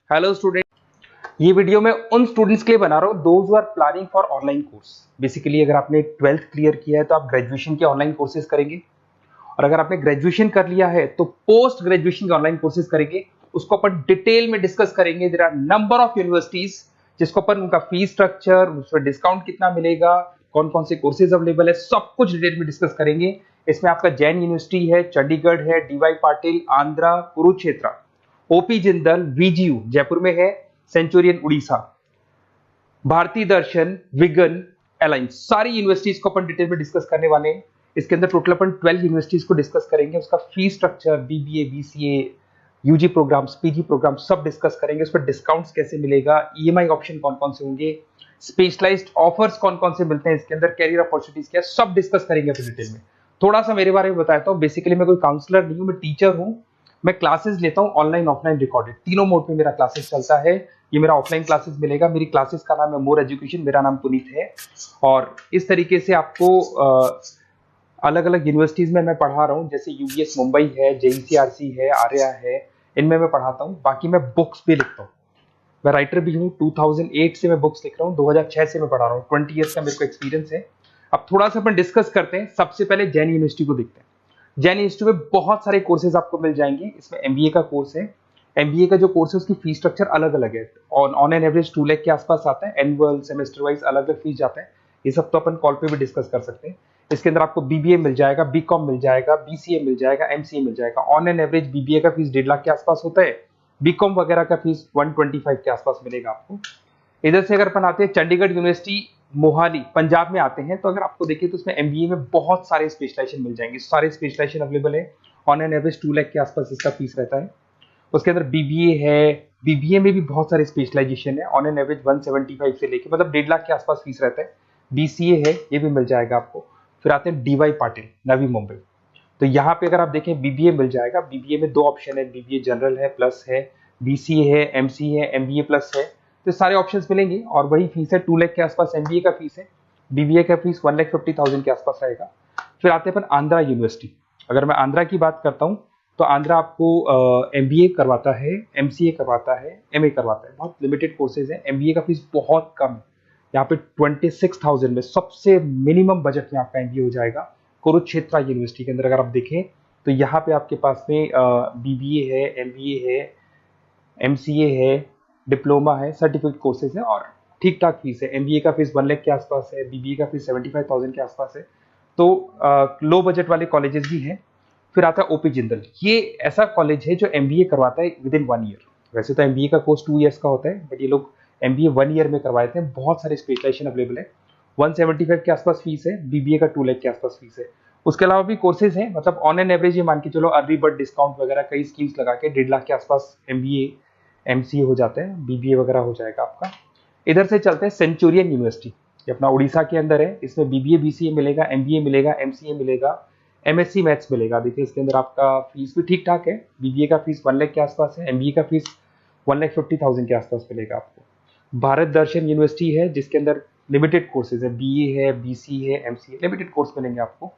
Hello student, ये video मैं उन स्टूडेंट्स के लिए बना रहा हूँ those who are planning for online course. Basically अगर आपने 12th क्लियर किया है तो आप ग्रेजुएशन के ऑनलाइन कोर्सेज करेंगे, और अगर आपने ग्रेजुएशन कर लिया है तो पोस्ट ग्रेजुएशन के ऑनलाइन कोर्सेज करेंगे। उसको अपन डिटेल में डिस्कस करेंगे। There are number of universities जिसको अपन उनका फीस स्ट्रक्चर, उसमें डिस्काउंट कितना मिलेगा, कौन कौन से कोर्सेज अवेलेबल है, सब कुछ डिटेल में डिस्कस करेंगे। इसमें आपका जैन यूनिवर्सिटी है, चंडीगढ़ है, डीवाई पाटिल आंध्रा, कुरुक्षेत्र, ओपी जिंदल, वीजीयू जयपुर में है, सेंचुरियन उड़ीसा, भारतीय दर्शन, विगन, अलायंस, सारी यूनिवर्सिटीज को अपन डिटेल में डिस्कस करने वाले हैं। इसके अंदर टोटल अपन 12 यूनिवर्सिटीज को डिस्कस करेंगे। उसका fees structure, BBA, BCA, UG programmes, PG programme सब डिस्कस करेंगे। उस पर डिस्काउंट्स कैसे मिलेगा, ईएमआई ऑप्शन कौन कौन से होंगे, स्पेशलाइज्ड ऑफर्स कौन कौन से मिलते हैं, इसके अंदर कैरियर अपॉर्चुनिटीज क्या, सब डिस्कस करेंगे अपन डिटेल में। थोड़ा सा मेरे बारे में बताता हूँ। बेसिकली मैं कोई काउंसलर नहीं हूँ, मैं टीचर हूँ। मैं क्लासेस लेता हूँ ऑनलाइन ऑफलाइन रिकॉर्डेड, तीनों मोड में मेरा क्लासेस चलता है। ये मेरा ऑफलाइन क्लासेस मिलेगा। मेरी क्लासेस का नाम है मोर एजुकेशन, मेरा नाम पुनीत है। और इस तरीके से आपको अलग अलग यूनिवर्सिटीज में मैं पढ़ा रहा हूँ, जैसे यूबीएस मुंबई है, जेईसीआरसी है, आर्या है, इनमें मैं पढ़ाता हूँ। बाकी मैं बुक्स भी लिखता हूँ, मैं राइटर भी हूँ। 2008 से मैं बुक्स लिख रहा हूँ, 2006 से मैं पढ़ा रहा हूँ। 20 ईयर्स का मेरे को एक्सपीरियंस है। अब थोड़ा सा अपन डिस्कस करते हैं। सबसे पहले जैन यूनिवर्सिटी को देखते हैं। जैन यूनिवर्सिटी में बहुत सारे कोर्सेज आपको मिल जाएंगे। इसमें एमबीए का कोर्स है। एमबीए का जो कोर्स है उसकी फीस स्ट्रक्चर अलग अलग है। ऑन एन एवरेज 2 लाख के आसपास आता है। एनुअल, सेमेस्टर वाइज अलग अलग फीस जाता है। ये सब तो अपन कॉल पे भी डिस्कस कर सकते हैं। इसके अंदर आपको बीबीए मिल जाएगा, बीकॉम मिल जाएगा, बीसीए मिल जाएगा, एमसीए मिल जाएगा। ऑन एन एवरेज बीबीए का फीस 1.5 लाख के आसपास होता है। बीकॉम वगैरह का फीस 125 के आसपास मिलेगा आपको। इधर से अगर अपन आते हैं चंडीगढ़ यूनिवर्सिटी मोहाली पंजाब में आते हैं, तो अगर आपको देखिए तो उसमें एमबीए में बहुत सारे स्पेशलाइजेशन मिल जाएंगे। सारे स्पेशलाइजेशन अवेलेबल है। ऑन एन एवरेज 2 लाख के आसपास इसका फीस रहता है। उसके अंदर बीबीए है, बीबीए में भी बहुत सारे स्पेशलाइजेशन है। ऑन एन एवरेज 175 से लेके मतलब 1.5 लाख के आसपास फीस रहता है। बीसीए है, ये भी मिल जाएगा आपको। फिर आते हैं डीवाई पाटिल, नवी मुंबई। तो यहाँ पे अगर आप देखें बीबीए मिल जाएगा। बीबीए में 2 ऑप्शन है, बीबीए जनरल है, प्लस है, बीसीए है, एमसीए है, एमबीए प्लस है। तो सारे ऑप्शंस मिलेंगे और वही फीस है। 2 लाख के आसपास एमबीए का फीस है। बीबीए का फीस 1,50,000 के आसपास आएगा। फिर आते हैं अपन आंध्रा यूनिवर्सिटी। अगर मैं आंध्रा की बात करता हूँ तो आंध्रा आपको एमबीए करवाता है, एमसीए करवाता है, एमए करवाता है। बहुत लिमिटेड कोर्सेज है। एमबीए का फीस बहुत कम है। यहाँ पे 26,000 में सबसे मिनिमम बजट में आपका एमबीए हो जाएगा। कुरुक्षेत्र यूनिवर्सिटी के अंदर अगर आप देखें तो यहाँ पे आपके पास में बीबीए है, एमबीए है, एमसीए है, डिप्लोमा है, सर्टिफिकेट कोर्सेज है और ठीक ठाक फीस है। एमबीए का फीस 1 लाख के आसपास है, बीबीए का फीस 75,000 के आसपास है। तो लो बजट वाले कॉलेजेस भी हैं। फिर आता है ओपी जिंदल। ये ऐसा कॉलेज है जो एमबीए करवाता है विद इन 1 ईयर। वैसे तो एमबीए का कोर्स 2 ईयर्स का होता है, बट ये लोग एमबीए 1 ईयर में करवाते हैं। बहुत सारे स्पेशलाइजेशन अवेलेबल है। 175 के आसपास फीस है। बीबीए का 2 लाख के आसपास फीस है। उसके अलावा भी कोर्सेज हैं, मतलब ऑन एन एवरेज ये मान के चलो अर्ली बर्ड डिस्काउंट वगैरह कई स्कीम्स लगा के 1.5 लाख के आसपास एमबीए, एमसीए हो जाते हैं, बीबीए वगैरह हो जाएगा आपका। इधर से चलते हैं सेंचुरियन यूनिवर्सिटी, ये अपना उड़ीसा के अंदर है। इसमें बीबीए, बीसीए मिलेगा, एमबीए मिलेगा, एमसीए मिलेगा, एमएससी मैथ्स मिलेगा। देखिए इसके अंदर आपका फीस भी ठीक ठाक है। बीबीए का फीस 1 लाख के आसपास है, एमबीए का फीस 1,50,000 के आसपास मिलेगा आपको। भारत दर्शन यूनिवर्सिटी है जिसके अंदर लिमिटेड कोर्सेज है, बीए है, बीसी है, एमसीए, लिमिटेड कोर्स मिलेंगे आपको।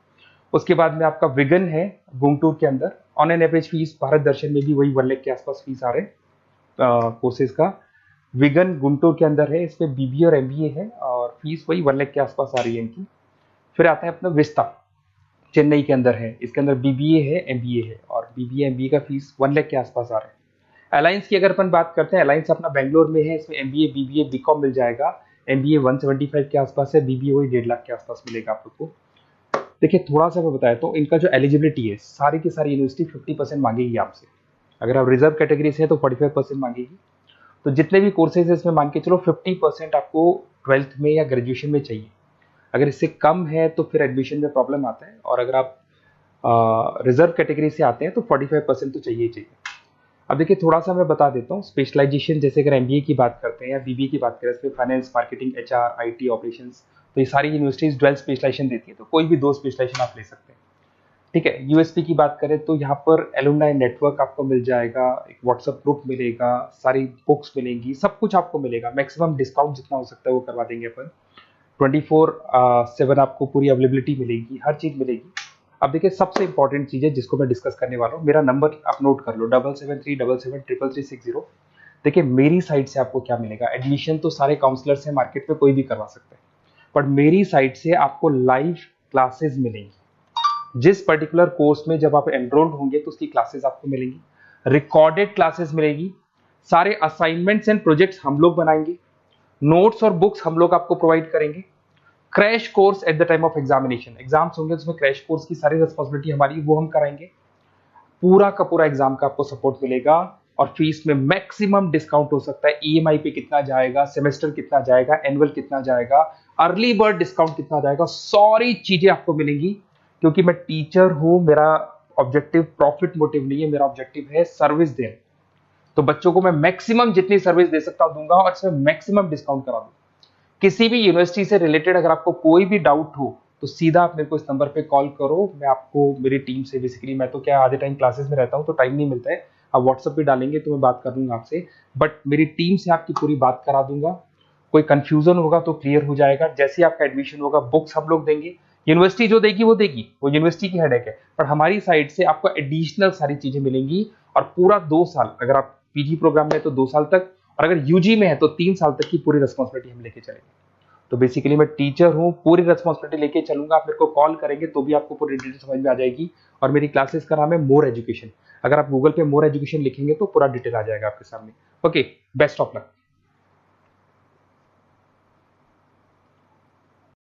उसके बाद में आपका विगन है गुंटूर के अंदर। On an average fees Bharat Darshan में भी वही 1 लाख के आसपास फीस आ रहे कोर्सेज का। विगन गुंटूर के अंदर है, इसमें बीबीए और एमबीए है और फीस वही 1 लाख के आसपास आ रही है इनकी। फिर आता है अपना विस्ता, चेन्नई के अंदर है। इसके अंदर बीबीए है, एमबीए है और बीबीए एमबीए का फीस 1 लाख के आसपास आ रहा है। अलायंस की अगर अपन बात करते हैं, अलायंस अपना बेंगलोर में है। इसमें एमबीए, बीबीए, बीकॉम मिल जाएगा। एमबीए 175 के आसपास है, बीबीए वही 1.5 लाख के आसपास मिलेगा आप लोग को। देखिए थोड़ा सा मैं बताया तो इनका जो एलिजिबिलिटी है, सारी की सारी यूनिवर्सिटी 50% मांगेगी आपसे। अगर आप रिजर्व कैटेगरी से है तो 45% मांगेगी। तो जितने भी कोर्सेज है इसमें मान के चलो 50% आपको 12th में या ग्रेजुएशन में चाहिए। अगर इससे कम है तो फिर एडमिशन में प्रॉब्लम आता है, और अगर आप रिजर्व कैटेगरी से आते हैं तो 45% तो चाहिए ही चाहिए। अब देखिए थोड़ा सा मैं बता देता हूँ स्पेशलाइजेशन। जैसे अगर एमबीए की बात करते हैं या बीबीए की बात करें, इसमें finance, marketing, HR, IT, operations, तो ये सारी यूनिवर्सिटीज 12 स्पेशलाइजेशन देती है। तो कोई भी 2 स्पेशलाइजेशन आप ले सकते हैं, ठीक है। यूएसपी की बात करें तो यहाँ पर एलुमनाई नेटवर्क आपको मिल जाएगा, एक व्हाट्सएप ग्रुप मिलेगा, सारी बुक्स मिलेंगी, सब कुछ आपको मिलेगा। मैक्सिमम डिस्काउंट जितना हो सकता है वो करवा देंगे अपन। 24/7 आपको पूरी अवेलेबिलिटी मिलेगी, हर चीज मिलेगी। अब देखिए सबसे इंपॉर्टेंट चीज है जिसको मैं डिस्कस करने वाला हूँ। मेरा नंबर आप नोट कर लो, 7737773360। देखिए मेरी साइड से आपको क्या मिलेगा, एडमिशन तो सारे काउंसलर्स हैं मार्केट में, कोई भी करवा सकता है, बट मेरी साइड से आपको लाइव क्लासेस मिलेंगी। जिस पर्टिकुलर कोर्स में जब आप एनरोल्ड होंगे तो उसकी क्लासेस आपको मिलेंगी, रिकॉर्डेड क्लासेस मिलेगी, सारे असाइनमेंट्स एंड प्रोजेक्ट्स हम लोग बनाएंगे, नोट्स और बुक्स हम लोग आपको प्रोवाइड करेंगे, crash course at the time of examination, exams होंगे उसमें क्रैश कोर्स की सारी रिस्पॉन्सिबिलिटी हमारी, वो हम कराएंगे, पूरा का पूरा एग्जाम का आपको सपोर्ट मिलेगा, और फीस में मैक्सिमम डिस्काउंट हो सकता है, ईएमआई पे कितना जाएगा, सेमेस्टर कितना जाएगा, एनुअल कितना जाएगा, अर्ली बर्ड डिस्काउंट कितना जाएगा, सारी चीजें आपको मिलेंगी। क्योंकि मैं टीचर हूं, मेरा ऑब्जेक्टिव प्रॉफिट मोटिव नहीं है, मेरा ऑब्जेक्टिव है सर्विस देना। तो बच्चों को मैं मैक्सिमम जितनी सर्विस दे सकता हूं दूंगा, और इसमें मैक्सिमम डिस्काउंट करा दूंगा। किसी भी यूनिवर्सिटी से रिलेटेड अगर आपको कोई भी डाउट हो तो सीधा आप मेरे को इस नंबर पे कॉल करो, मैं आपको मेरी टीम से, बेसिकली मैं तो क्या आधे टाइम क्लासेस में रहता हूँ तो टाइम नहीं मिलता है, आप व्हाट्सएप पे डालेंगे तो मैं बात कर लूंगा आपसे, बट मेरी टीम से आपकी पूरी बात करा दूंगा। कोई कंफ्यूजन होगा तो क्लियर हो जाएगा, जैसे ही आपका एडमिशन होगा बुक्स हम लोग देंगे, यूनिवर्सिटी जो देगी वो यूनिवर्सिटी की हेडेक है, पर हमारी साइड से आपको एडिशनल सारी चीजें मिलेंगी। और पूरा 2 साल, अगर आप पीजी प्रोग्राम में है तो 2 साल तक, और अगर यूजी में है तो 3 साल तक की पूरी रिस्पॉन्सिबिलिटी हम लेके चलेंगे। तो बेसिकली मैं टीचर हूँ, पूरी रिस्पॉन्सिबिलिटी लेके चलूंगा, आप मेरे को कॉल करेंगे तो भी आपको पूरी डिटेल समझ में आ जाएगी। और मेरी क्लासेस का नाम है मोर एजुकेशन, अगर आप गूगल पे मोर एजुकेशन लिखेंगे तो पूरा डिटेल आ जाएगा आपके सामने। Okay, best of luck.